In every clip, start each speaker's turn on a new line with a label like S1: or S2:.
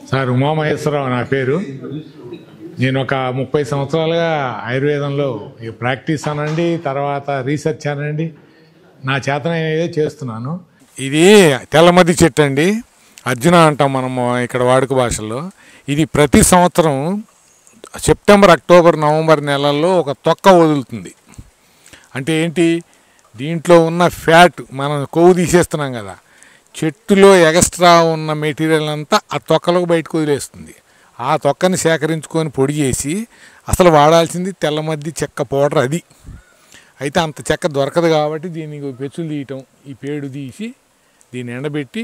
S1: Sir Umamaheswararao నా పేరు. నేను ఒక 30 సంవత్సరాలుగా ఆయుర్వేదంలో ప్రాక్టీస్ అనండి, తర్వాత రీసెర్చ్ అనండి, నా చేతనైనదే చేస్తున్నాను. ఇది తెల్లమద్ది చెట్టు అండి, అర్జున అంటాం మనము ఇక్కడ వాడుక భాషలో. ఇది ప్రతి సంవత్సరం సెప్టెంబర్, అక్టోబర్, నవంబర్ నెలల్లో ఒక తొక్క వదులుతుంది. అంటే ఏంటి, దీంట్లో ఉన్న ఫ్యాట్ మనం కొవ్వు తీసేస్తున్నాం కదా, చెట్టులో ఎక్స్ట్రా ఉన్న మెటీరియల్ అంతా ఆ తొక్కలకు బయటకు వదిలేస్తుంది. ఆ తొక్కని సేకరించుకొని పొడి చేసి అసలు వాడాల్సింది తెల్లమద్ది చెక్క పౌడర్. అది అయితే అంత చెక్క దొరకదు కాబట్టి దీనికి పెచ్చులు తీయటం, ఈ పేడు తీసి దీన్ని ఎండబెట్టి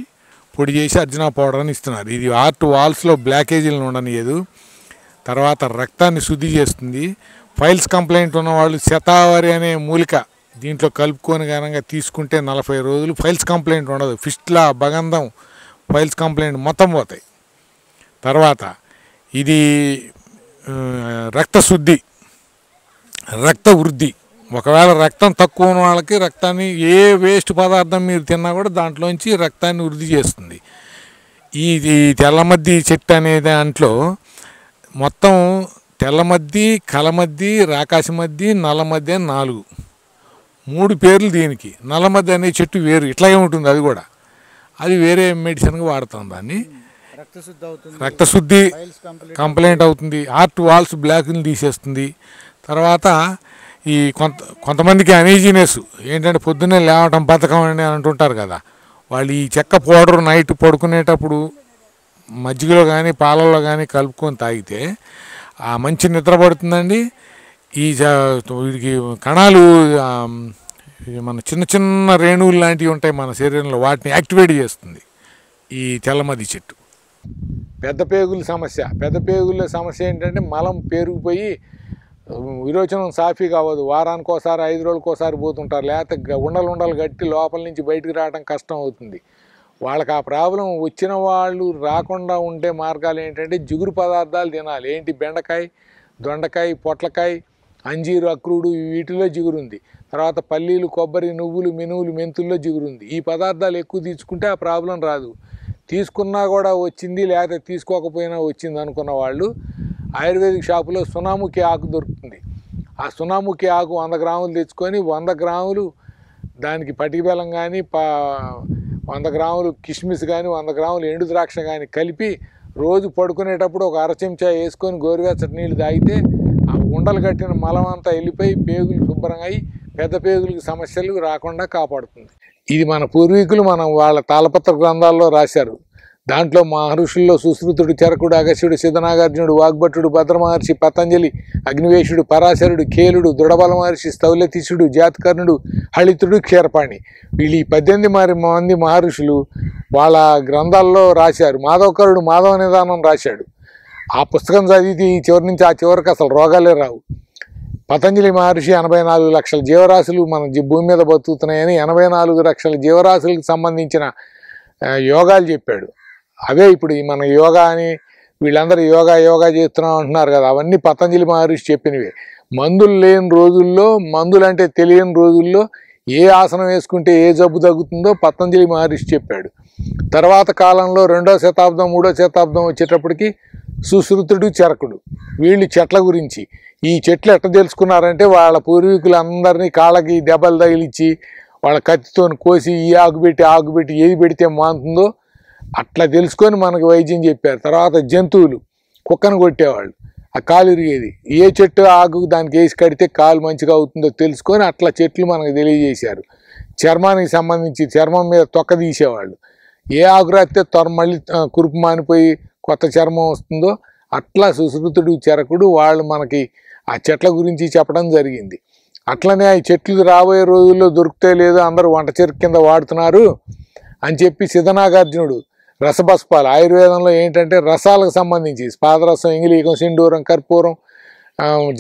S1: పొడి చేసి అర్జున పౌడర్ అని ఇస్తున్నారు. ఇది హార్ట్ వాల్స్లో బ్లాకేజీలను ఉండనియదు, తర్వాత రక్తాన్ని శుద్ధి చేస్తుంది. ఫైల్స్ కంప్లైంట్ ఉన్నవాళ్ళు శతావరి అనే మూలిక దీంట్లో కలుపుకొని కనుక తీసుకుంటే 40 రోజులు ఫైల్స్ కంప్లైంట్ ఉండదు. ఫిస్ట్లా, బగంధం, ఫైల్స్ కంప్లైంట్ మొత్తం పోతాయి. తర్వాత ఇది రక్తశుద్ధి, రక్త వృద్ధి. ఒకవేళ రక్తం తక్కువ ఉన్న వాళ్ళకి రక్తాన్ని ఏ వేస్ట్ పదార్థం మీరు తిన్నా కూడా దాంట్లోంచి రక్తాన్ని వృద్ధి చేస్తుంది. ఈ తెల్లమద్ది చెట్టు అనే దాంట్లో మొత్తం తెల్లమద్ది, కలమద్ది, రాకాశమద్ది, నల్లమద్ది అని 3 పేర్లు దీనికి. నల్లమద్ది అనే చెట్టు వేరు, ఇట్లాగే ఉంటుంది. అది కూడా అది వేరే మెడిసిన్గా వాడతాం. దాన్ని రక్తశుద్ధి కంప్లైంట్ అవుతుంది, హార్ట్ వాల్స్ బ్లాక్ని తీసేస్తుంది. తర్వాత ఈ కొంతమందికి అనీజీనెస్ ఏంటంటే పొద్దున్నే లేవటం బతకం అని అంటుంటారు కదా, వాళ్ళు ఈ చెక్క పౌడర్ నైట్ పడుకునేటప్పుడు మజ్జిగలో కానీ పాలల్లో కానీ కలుపుకొని తాగితే ఆ మంచి నిద్ర పడుతుందండి. ఈ వీడికి కణాలు, మన చిన్న చిన్న రేణువులు లాంటివి ఉంటాయి మన శరీరంలో, వాటిని యాక్టివేట్ చేస్తుంది ఈ తెల్లమద్ది చెట్టు. పెద్ద పేగుల సమస్య, పెద్ద పేగుల సమస్య ఏంటంటే మలం పేరుకుపోయి విరోచనం సాఫీగా అవ్వదు. వారానికి ఒకసారి, 5 రోజులకు ఒకసారి పోతుంటారు, లేకపోతే ఉండలు గట్టి లోపల నుంచి బయటకు రావడం కష్టం అవుతుంది. వాళ్ళకి ఆ ప్రాబ్లం వచ్చిన వాళ్ళు రాకుండా ఉండే మార్గాలు ఏంటంటే జిగురు పదార్థాలు తినాలి. ఏంటి, బెండకాయ, దొండకాయ, పొట్లకాయ, అంజీరు, అక్రూడు, వీటిలో జిగురుంది. తర్వాత పల్లీలు, కొబ్బరి, నువ్వులు, మినువులు, మెంతుల్లో జిగురుంది. ఈ పదార్థాలు ఎక్కువ తీసుకుంటే ఆ ప్రాబ్లం రాదు. తీసుకున్నా కూడా వచ్చింది, లేకపోతే తీసుకోకపోయినా వచ్చింది అనుకున్న వాళ్ళు ఆయుర్వేదిక్ షాపులో సునాముఖి ఆకు దొరుకుతుంది. ఆ సునాముఖి ఆకు 100 గ్రాములు తెచ్చుకొని 100 గ్రాములు దానికి పటిక బెల్లం కానీ, 100 గ్రాములు కిస్మిస్ కానీ, 100 గ్రాములు ఎండు ద్రాక్ష కానీ కలిపి రోజు పడుకునేటప్పుడు ఒక అర చెంచా వేసుకొని గోరువెచ్చటి నీళ్ళు తాగితే ఆ ఉండలు కట్టిన మలం అంతా వెళ్ళిపోయి పేగులు శుభ్రంగా అయ్యి పెద్ద పేగులకు సమస్యలు రాకుండా కాపాడుతుంది. ఇది మన పూర్వీకులు వాళ్ళ తాళపత్ర గ్రంథాల్లో రాశారు. దాంట్లో మహర్షుల్లో సుశ్రుతుడు, చరకుడు, అగస్యుడు, సిద్ధనాగార్జునుడు, వాగ్భటుడు, భద్రమహర్షి, పతంజలి, అగ్నివేశుడు, పరాశరుడు, కేలుడు, దృఢబల మహర్షి, స్థౌల్యతీశుడు, జాతకర్ణుడు, హళితుడు, క్షీరపాణి, వీళ్ళు ఈ 18 మంది మహర్షులు వాళ్ళ గ్రంథాల్లో రాశారు. మాధవకరుడు మాధవ నిదానం రాశాడు. ఆ పుస్తకం చదివితే ఈ చివరి నుంచి ఆ చివరికి అసలు రోగాలే రావు. పతంజలి మహర్షి 84 లక్షల జీవరాశులు మన భూమి మీద బతుకుతున్నాయని 84 లక్షల జీవరాశులకు సంబంధించిన యోగాలు చెప్పాడు. అవే ఇప్పుడు మన యోగా అని వీళ్ళందరూ యోగా చేస్తున్నాం అంటున్నారు కదా, అవన్నీ పతంజలి మహర్షి చెప్పినవే. మందులు లేని రోజుల్లో, మందులు అంటే తెలియని రోజుల్లో ఏ ఆసనం వేసుకుంటే ఏ జబ్బు తగ్గుతుందో పతంజలి మహర్షి చెప్పాడు. తర్వాత కాలంలో 2వ శతాబ్దం 3వ శతాబ్దం వచ్చేటప్పటికి సుశ్రుతుడు, చరకుడు, వీళ్ళు చెట్ల గురించి, ఈ చెట్లు ఎట్లా తెలుసుకున్నారంటే వాళ్ళ పూర్వీకులందరినీ కాళ్ళకి దెబ్బలు తగిలిచ్చి వాళ్ళ కత్తితో కోసి ఈ ఆకు పెట్టి ఏది పెడితే మానుతుందో అట్లా తెలుసుకొని మనకు వైద్యం చెప్పారు. తర్వాత జంతువులు, కుక్కను కొట్టేవాళ్ళు, ఆ కాలు ఇరిగేది, ఏ చెట్టు ఆకు దానికి వేసి కడితే కాలు మంచిగా అవుతుందో తెలుసుకొని అట్లా చెట్లు మనకు తెలియజేశారు. చర్మానికి సంబంధించి చర్మం మీద తొక్క తీసేవాళ్ళు, ఏ ఆకు రాస్తే మళ్ళీ కురుపు మానిపోయి కొత్త చర్మం వస్తుందో అట్లా సుశ్రుతుడు, చరకుడు వాళ్ళు మనకి ఆ చెట్ల గురించి చెప్పడం జరిగింది. అట్లనే ఆ చెట్లు రాబోయే రోజుల్లో దొరికితే లేదో అందరూ వంట చెరుకు కింద వాడుతున్నారు అని చెప్పి సిద్ధనాగార్జునుడు రసభస్పాలు, ఆయుర్వేదంలో ఏంటంటే రసాలకు సంబంధించి పాదరసం, ఇంగిలీకం, సింధూరం, కర్పూరం,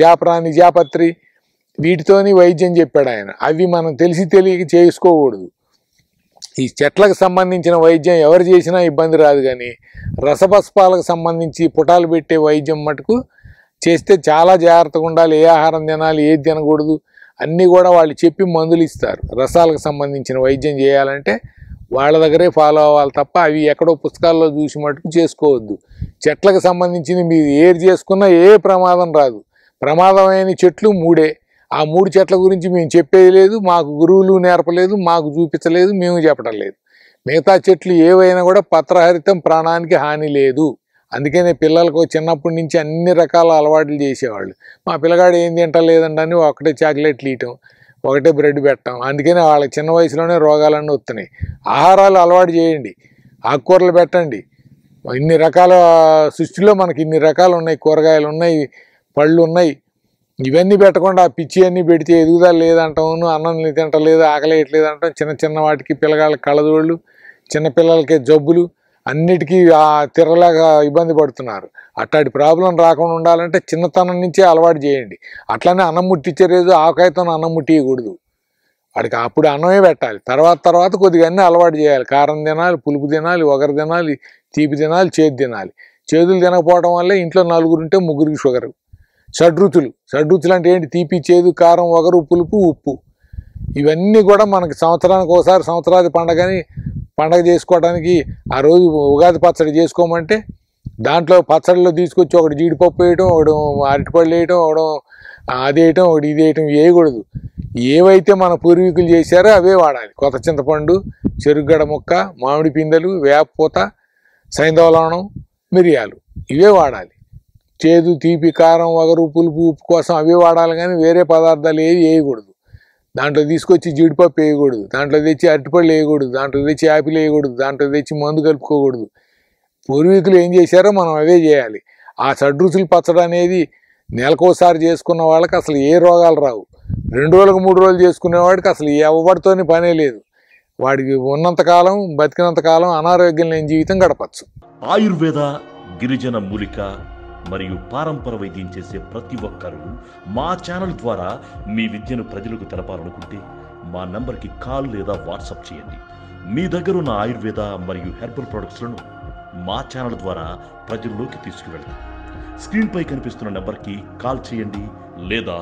S1: జాపరాని, జాపత్రి, వీటితోని వైద్యం చెప్పాడు ఆయన. అవి మనం తెలియక చేసుకోకూడదు. ఈ చెట్లకు సంబంధించిన వైద్యం ఎవరు చేసినా ఇబ్బంది రాదు, కానీ రసభస్పాలకు సంబంధించి పుటాలు పెట్టే వైద్యం మటుకు చేస్తే చాలా జాగ్రత్తగా ఉండాలి. ఏ ఆహారం తినాలి, ఏది తినకూడదు అన్నీ కూడా వాళ్ళు చెప్పి మందులు ఇస్తారు. రసాలకు సంబంధించిన వైద్యం చేయాలంటే వాళ్ళ దగ్గరే ఫాలో అవ్వాలి తప్ప అవి ఎక్కడో పుస్తకాల్లో చూసి మటుకు చేసుకోవద్దు. చెట్లకు సంబంధించింది మీరు ఏరు చేసుకున్న ఏ ప్రమాదం రాదు. ప్రమాదమైన చెట్లు 3. ఆ 3 చెట్ల గురించి మేము చెప్పేది లేదు, మాకు గురువులు నేర్పలేదు, మాకు చూపించలేదు, మేము చెప్పడం లేదు. మిగతా చెట్లు ఏవైనా కూడా పత్రహరితం, ప్రాణానికి హాని లేదు. అందుకనే పిల్లలకు చిన్నప్పటి నుంచి అన్ని రకాల అలవాట్లు చేసేవాళ్ళు. మా పిల్లగాడు ఏం తింటలేదండి అని ఒకటే చాక్లెట్లు ఇవ్వటం, ఒకటే బ్రెడ్ పెట్టడం. అందుకనే వాళ్ళకి చిన్న వయసులోనే రోగాలన్నీ వస్తున్నాయి. ఆహారాలు అలవాటు చేయండి, ఆకుకూరలు పెట్టండి. ఇన్ని రకాల సృష్టిలో మనకి ఇన్ని రకాలు ఉన్నాయి, కూరగాయలు ఉన్నాయి, పళ్ళు ఉన్నాయి. ఇవన్నీ పెట్టకుండా ఆ పిచ్చి అన్నీ పెడితే ఎదుగుదల లేదంటాము, అన్నం తింటలేదు, ఆకలి వేయట్లేదు అంటాం. చిన్న చిన్న వాటికి పిల్లగాళ్ళకి కళ్ళజోళ్ళు, చిన్నపిల్లలకి జబ్బులు, అన్నిటికీ తిరగలేక ఇబ్బంది పడుతున్నారు. అట్లాంటి ప్రాబ్లం రాకుండా ఉండాలంటే చిన్నతనం నుంచే అలవాటు చేయండి. అట్లనే అన్నం ముట్టించే రోజు ఆవకాయతో అన్నం ముట్టియకూడదు. వాడికి అప్పుడు అన్నమే పెట్టాలి. తర్వాత కొద్దిగా అన్నీ అలవాటు చేయాలి. కారం తినాలి, పులుపు తినాలి, వగరు తినాలి, తీపి తినాలి, చేదు తినాలి. చేదులు తినకపోవడం వల్ల ఇంట్లో 4 ఉంటే 3కి షుగరు. షడ్రుచులు అంటే ఏంటి? తీపి, చేదు, కారం, వగరు, పులుపు, ఉప్పు. ఇవన్నీ కూడా మనకి సంవత్సరానికి ఒకసారి సంవత్సరాది పండగ చేసుకోవడానికి ఆ రోజు ఉగాది పచ్చడి చేసుకోమంటే దాంట్లో పచ్చడిలో తీసుకొచ్చి ఒకటి జీడిపప్పు వేయటం, ఒకటి అరటిపళ్ళు వేయటం, ఒకటి అది వేయటం, ఒకటి ఇది వేయటం వేయకూడదు. ఏవైతే మన పూర్వీకులు చేశారో అవే వాడాలి. కొత్త చింతపండు, చెరుగడ ముక్క, మామిడి పిందెలు, వేపపూత, సైంధవలవణం, మిరియాలు ఇవే వాడాలి. చేదు, తీపి, కారం, వగరు, పులుపు, ఉప్పు కోసం అవే వాడాలి, కానీ వేరే పదార్థాలు ఏవి వేయకూడదు. దాంట్లో తీసుకొచ్చి జీడిపప్పు వేయకూడదు, దాంట్లో తెచ్చి అరటిపళ్ళు వేయకూడదు, దాంట్లో తెచ్చి యాపిల్ వేయకూడదు, దాంట్లో తెచ్చి మందు కలుపుకోకూడదు. పూర్వీకులు ఏం చేశారో మనం అవే చేయాలి. ఆ షడ్రుచులు పచ్చడి అనేది నెలకోసారి చేసుకున్న వాళ్ళకి అసలు ఏ రోగాలు రావు. 2 రోజులకు 3 రోజులు చేసుకునేవాడికి అసలు ఎవరితోని పనే లేదు. వాడికి ఉన్నంతకాలం, బతికినంతకాలం అనారోగ్యం లేని జీవితం గడపచ్చు.
S2: ఆయుర్వేద, గిరిజన మూలిక మరియు పారంపర వైద్యం చేసే ప్రతి ఒక్కరూ మా ఛానల్ ద్వారా మీ విద్యను ప్రజలకు తెలపాలనుకుంటే మా నంబర్కి కాల్ లేదా వాట్సాప్ చేయండి. మీ దగ్గర ఉన్న ఆయుర్వేద మరియు హెర్బల్ ప్రొడక్ట్స్లను మా ఛానల్ ద్వారా ప్రజల్లోకి తీసుకువెళ్తాం. స్క్రీన్పై కనిపిస్తున్న నెంబర్కి కాల్ చేయండి లేదా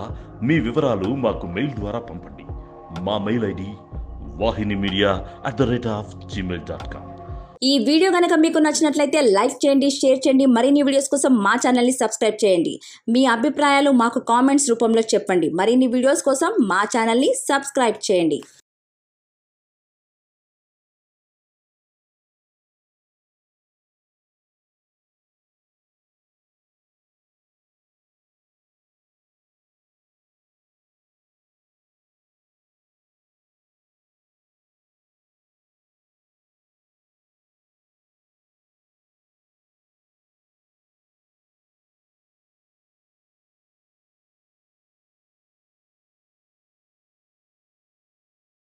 S2: మీ వివరాలు మాకు మెయిల్ ద్వారా పంపండి. మా మెయిల్ ఐడి wahinimedia@gmail.com.
S3: ఈ వీడియో కనుక మీకు నచ్చినట్లయితే లైక్ చేయండి, షేర్ చేయండి. మరిన్ని వీడియోస్ కోసం మా ఛానల్ని సబ్స్క్రైబ్ చేయండి. మీ అభిప్రాయాలు మాకు కామెంట్స్ రూపంలో చెప్పండి. మరిన్ని వీడియోస్ కోసం మా ఛానల్ని సబ్స్క్రైబ్ చేయండి.